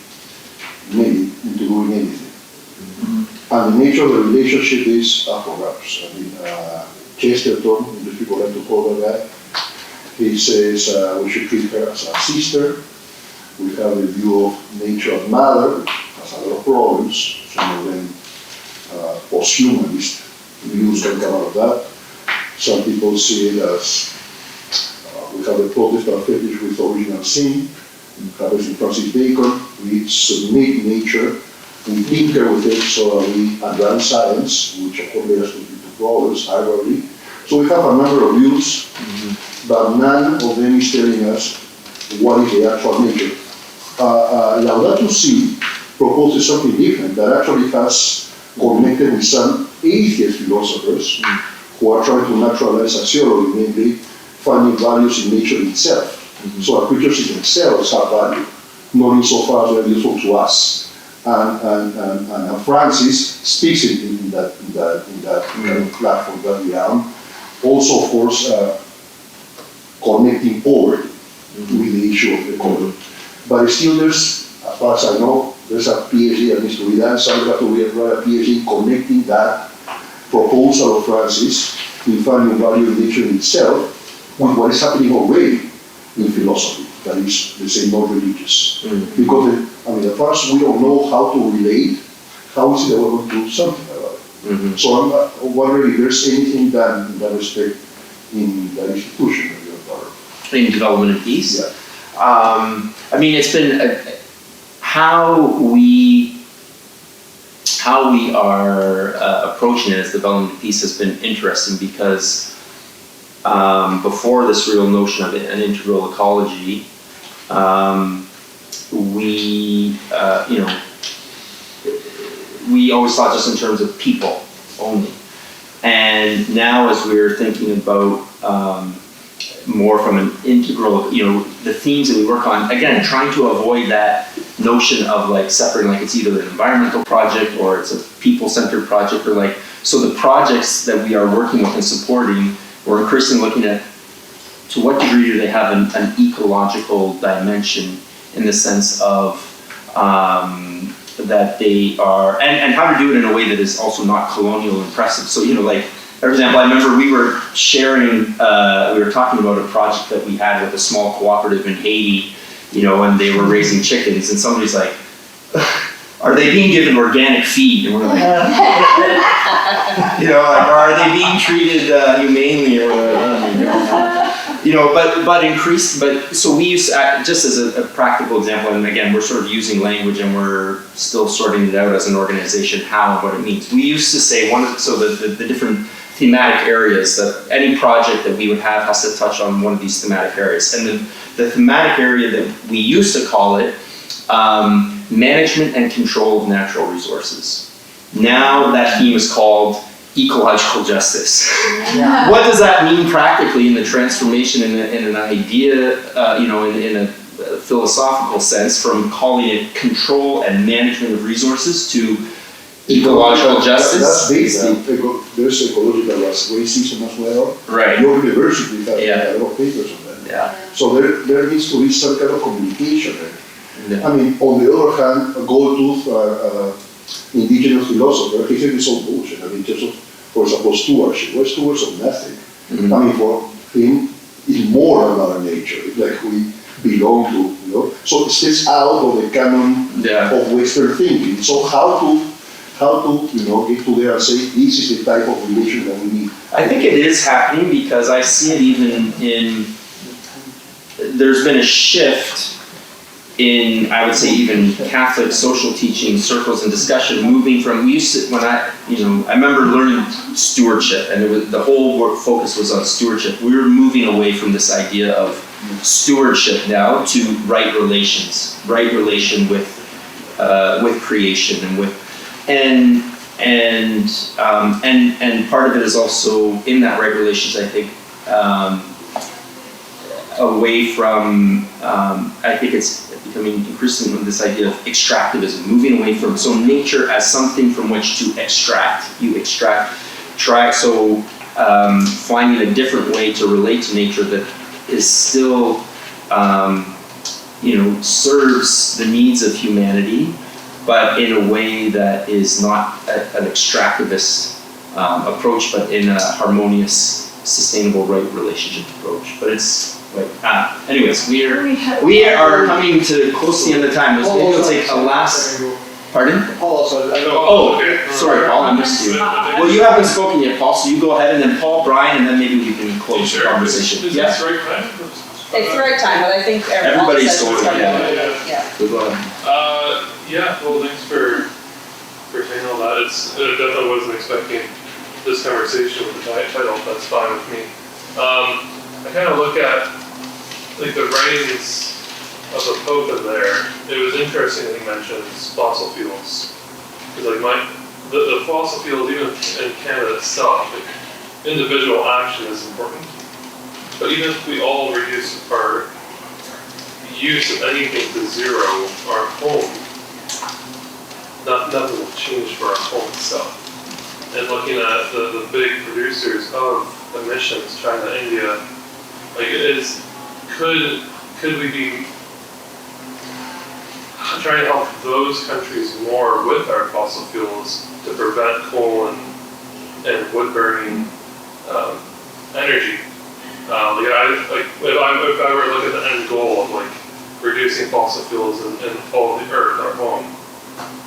many into doing anything. And the nature of the relationship is up for grabs. Chesterton, if people like to call her that, he says we should treat her as a sister. We have a view of nature as mother, has a lot of problems, some of them post-humanist views that come out of that. Some people see it as we have a Protestant fetish with original sin. St. Francis Bacon, we submit nature, we tinker with it so that we advance science, which of course leads to problems, arguably. So we have a number of views, but none of them is telling us what is the actual nature. Laudato Si proposes something different that actually has connected with some atheist philosophers who are trying to naturalize axiology, namely finding values in nature itself. So our creatures in themselves have value, not insofar as they are useful to us. And Francis speaks in that platform that we are. Also, of course, connecting poverty with the issue of the economy. But still there's, as far as I know, there's a PhD that needs to be done. Somebody has to write a PhD connecting that proposal of Francis in finding value in nature in itself with what is happening already in philosophy, that is, let's say, not religious. Because, at first we don't know how to relate, how is it that we're going to do something about it. So I'm wondering if there's anything done in that respect in that institution that you're part of. In development and peace? Yeah. It's been how we are approaching it as development and peace has been interesting because before this real notion of an integral ecology, we always thought just in terms of people only. And now as we're thinking about more from an integral, the themes that we work on, again, trying to avoid that notion of like separating, like it's either an environmental project or it's a people-centered project, or like, so the projects that we are working with and supporting, we're increasingly looking at to what degree do they have an ecological dimension in the sense of that they are, and how to do it in a way that is also not colonial and oppressive. So, like, for example, I remember we were sharing, we were talking about a project that we had with a small cooperative in Haiti, and they were raising chickens, and somebody's like, are they being given organic feed? And we're like, are they being treated humanely or so we use, just as a practical example, and again, we're sort of using language and we're still sorting it out as an organization, how and what it means. We used to say the different thematic areas that any project that we would have has to touch on one of these thematic areas. And the thematic area that we used to call it management and control of natural resources. Now that theme is called ecological justice. Yeah. What does that mean practically in the transformation in an idea, in a philosophical sense, from calling it control and management of resources to ecological justice? That's big. There's ecological racism as well. Right. Your university has a lot of papers on that. Yeah. So there needs to be some kind of communication there. Yeah. On the other hand, Goldtooth, indigenous philosopher, he said it's all bullshit. Just for example, stewardship. We're stewards of nothing. For him, it's more than Mother Nature. It's like we belong to, So it steps out of the canon of Western thinking. So how to get to there and say this is the type of relation that we need. I think it is happening because I see it even there's been a shift in, I would say, even Catholic social teaching circles and discussion, moving from, I remember learning stewardship, and the whole focus was on stewardship. We were moving away from this idea of stewardship now to right relation with creation and part of it is also in that right relations, I think, away from, I think it's becoming increasingly this idea of extractivism, moving away from, so nature as something from which to extract. Finding a different way to relate to nature that is still, serves the needs of humanity, but in a way that is not an extractivist approach, but in a harmonious, sustainable, right relationship approach. But it's anyways, we are coming to close to the end of time. Maybe we'll take a last. Pardon? Paul also, I know. Oh, okay. Sorry, Paul, I missed you. Well, you haven't spoken yet, Paul, so you go ahead, and then Paul, Brian, and then maybe we can close the conversation. Is this right time? It's the right time, but I think everybody's going. Yeah. So go ahead. Well, thanks for saying all that. I definitely wasn't expecting this conversation with the title. That's fine with me. I kind of look at the writings of the Pope in there. It was interesting that he mentions fossil fuels, because the fossil fuels, even in Canada itself, individual action is important. But even if we all reduce our use of anything to zero, our home, nothing will change for our home itself. And looking at the big producers of emissions, China, India, could we be trying to help those countries more with our fossil fuels to prevent coal and and wood burning energy. If I were to look at the end goal of like reducing fossil fuels in all of the earth, our home,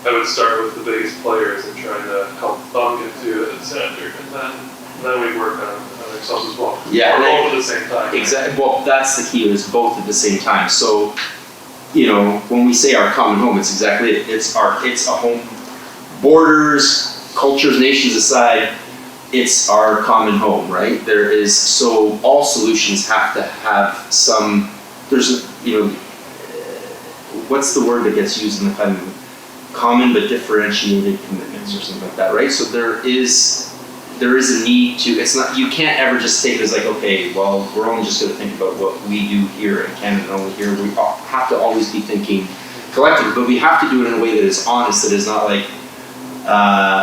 I would start with the biggest players and try to help them get to the standard, and then we work on ourselves as well. Yeah, or both at the same time. Exactly. Well, that's the key, is both at the same time. So, when we say our common home, it's exactly it. It's a home. Borders, cultures, nations aside, it's our common home, right? So all solutions have to have some, what's the word that gets used in the climate movement? Common but differentiated commitments or something like that, right? So there is a need to, you can't ever just take it as like, okay, well, we're only just gonna think about what we do here in Canada, only here. We have to always be thinking collectively, but we have to do it in a way that is honest, that is not like,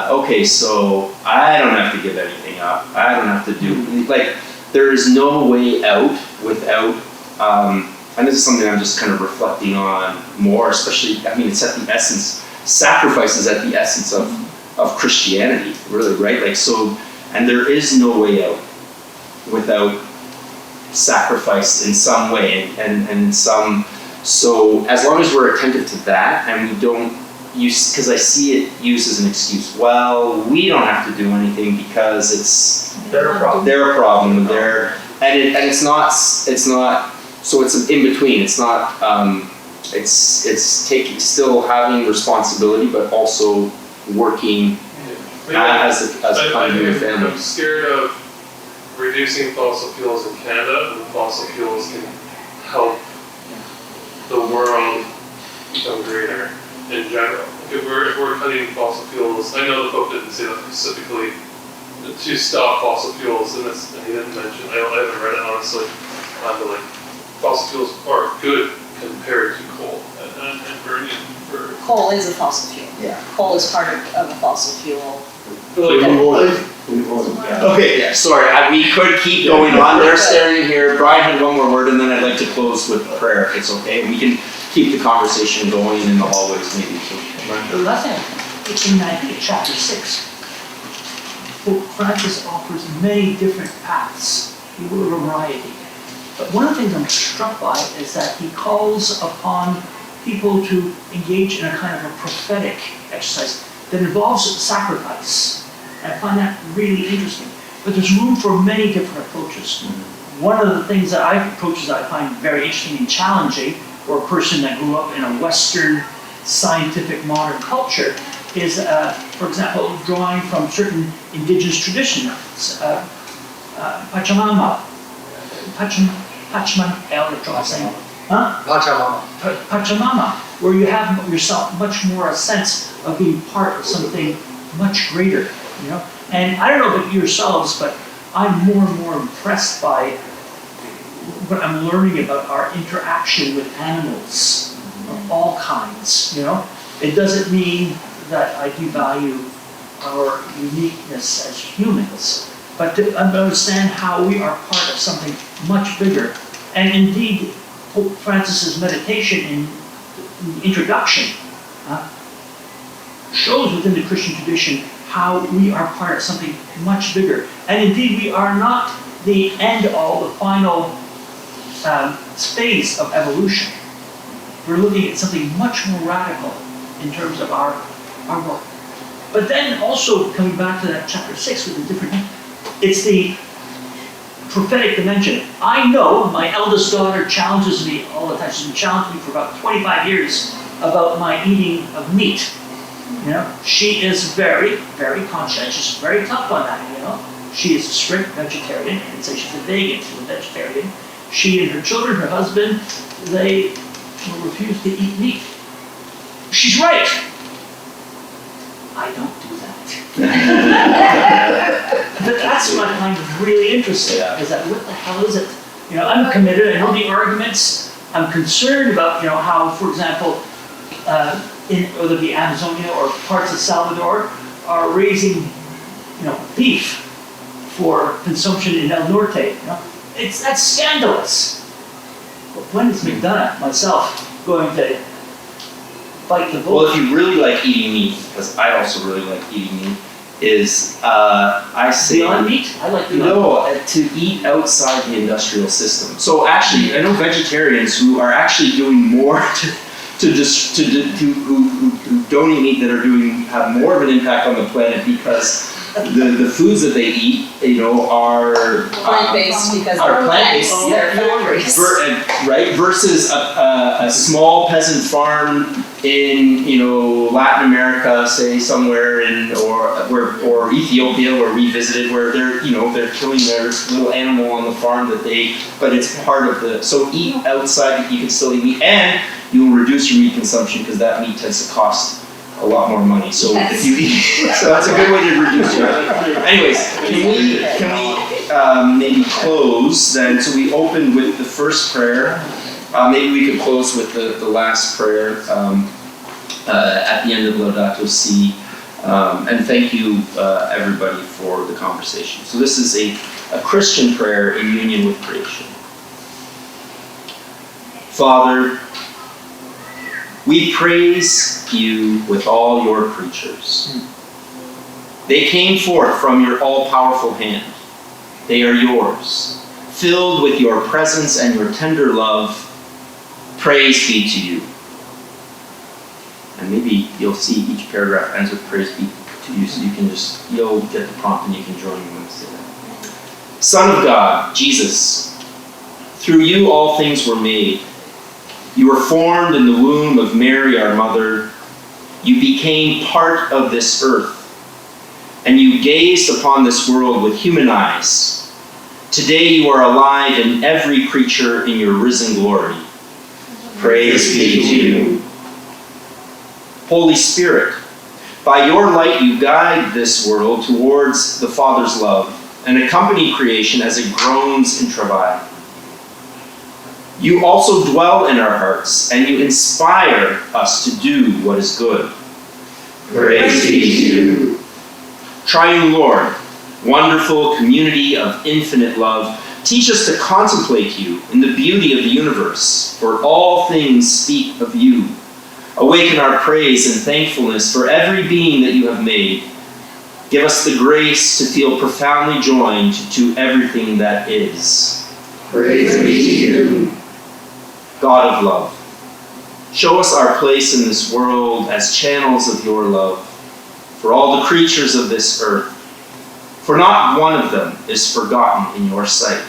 okay, so I don't have to give anything up. I don't have to do, there is no way out without, and this is something I'm just kind of reflecting on more, especially, it's at the essence, sacrifice is at the essence of Christianity, really, right? And there is no way out without sacrifice in some way, and so as long as we're attentive to that, and we don't because I see it used as an excuse. Well, we don't have to do anything because it's their problem. And it's not. So it's an in between. It's not. It's taking, still having responsibility, but also working as a pioneer family. I'm scared of reducing fossil fuels in Canada, and fossil fuels can help the world become greener in general. If we're cutting fossil fuels, I know the Pope didn't say that specifically to stop fossil fuels, and he didn't mention, I haven't read it honestly, but fossil fuels are good compared to coal and burning for... Coal is a fossil fuel. Yeah. Coal is part of a fossil fuel. Okay, yeah, sorry, we could keep going on. They're staring here. Brian had one more word, and then I'd like to close with prayer, if it's okay. We can keep the conversation going in the hallways, maybe. The last thing, I think chapter 6, Pope Francis offers many different paths, a variety. But one of the things I'm struck by is that he calls upon people to engage in a kind of a prophetic exercise that involves sacrifice. And I find that really interesting. But there's room for many different approaches. One of the things approaches that I find very interesting and challenging for a person that grew up in a Western scientific modern culture is, for example, drawing from certain indigenous traditions. Pachamama, where you have yourself much more a sense of being part of something much greater, And I don't know about yourselves, but I'm more and more impressed by what I'm learning about our interaction with animals of all kinds, It doesn't mean that I devalue our uniqueness as humans, but to understand how we are part of something much bigger. And indeed, Pope Francis's meditation in the introduction shows within the Christian tradition how we are part of something much bigger. And indeed, we are not the end-all, the final phase of evolution. We're looking at something much more radical in terms of our work. But then also, coming back to that chapter 6 with the different, it's the prophetic dimension. I know my eldest daughter challenges me all the time. She's been challenging me for about 25 years about my eating of meat. She is very, very conscientious, very tough on that, She is a strict vegetarian. I can say she's a vegan, she's a vegetarian. She and her children, her husband, they will refuse to eat meat. She's right. I don't do that. But that's what I find really interesting, is that what the hell is it? I'm committed, I know the arguments, I'm concerned about, how, for example, whether it be Amazonia or parts of Salvador are raising, beef for consumption in El Norte. That's scandalous. But when is McDonough, myself, going to fight the bull? Well, if you really like eating meat, because I also really like eating meat, is, I say. Beyond meat? I like Beyond Meat. No, to eat outside the industrial system. So actually, I know vegetarians who are actually doing more who don't eat meat that have more of an impact on the planet because the foods that they eat, are Plant-based because are they're plant-based, factories. right? Versus a small peasant farm in Latin America, say somewhere or Ethiopia, where we visited, where they're killing their little animal on the farm but it's part of so eat outside. You can still eat meat, and you will reduce your meat consumption because that meat tends to cost a lot more money. So if you eat, so that's a good way to reduce your. Anyways, can we maybe close then? So we opened with the first prayer. Maybe we could close with the last prayer at the end of Laudato Si. And thank you everybody for the conversation. So this is a Christian prayer in union with creation. Father, we praise you with all your creatures. They came forth from your all-powerful hand. They are yours. Filled with your presence and your tender love, praise be to you. And maybe you'll see each paragraph ends with praise be to you, so you'll get the prompt and you can join me when I say that. Son of God, Jesus, through you all things were made. You were formed in the womb of Mary, our mother. You became part of this earth, and you gazed upon this world with human eyes. Today you are alive in every creature in your risen glory. Praise be to you. Holy Spirit, by your light you guide this world towards the Father's love and accompany creation as it groans in travail. You also dwell in our hearts, and you inspire us to do what is good. Praise be to you. Triune Lord, wonderful community of infinite love, teach us to contemplate you in the beauty of the universe, for all things speak of you. Awaken our praise and thankfulness for every being that you have made. Give us the grace to feel profoundly joined to everything that is. Praise be to you. God of love, show us our place in this world as channels of your love for all the creatures of this earth, for not one of them is forgotten in your sight.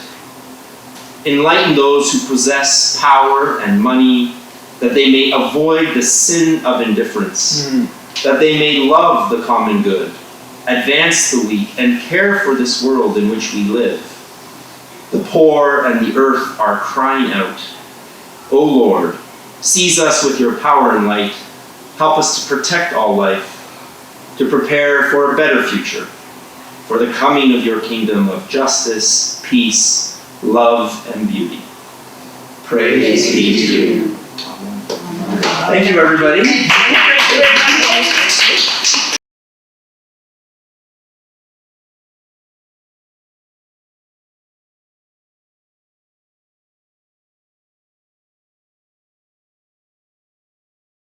Enlighten those who possess power and money, that they may avoid the sin of indifference, that they may love the common good, advance the weak, and care for this world in which we live. The poor and the earth are crying out. O Lord, seize us with your power and light. Help us to protect all life, to prepare for a better future, for the coming of your kingdom of justice, peace, love, and beauty. Praise be to you. Amen. Thank you, everybody.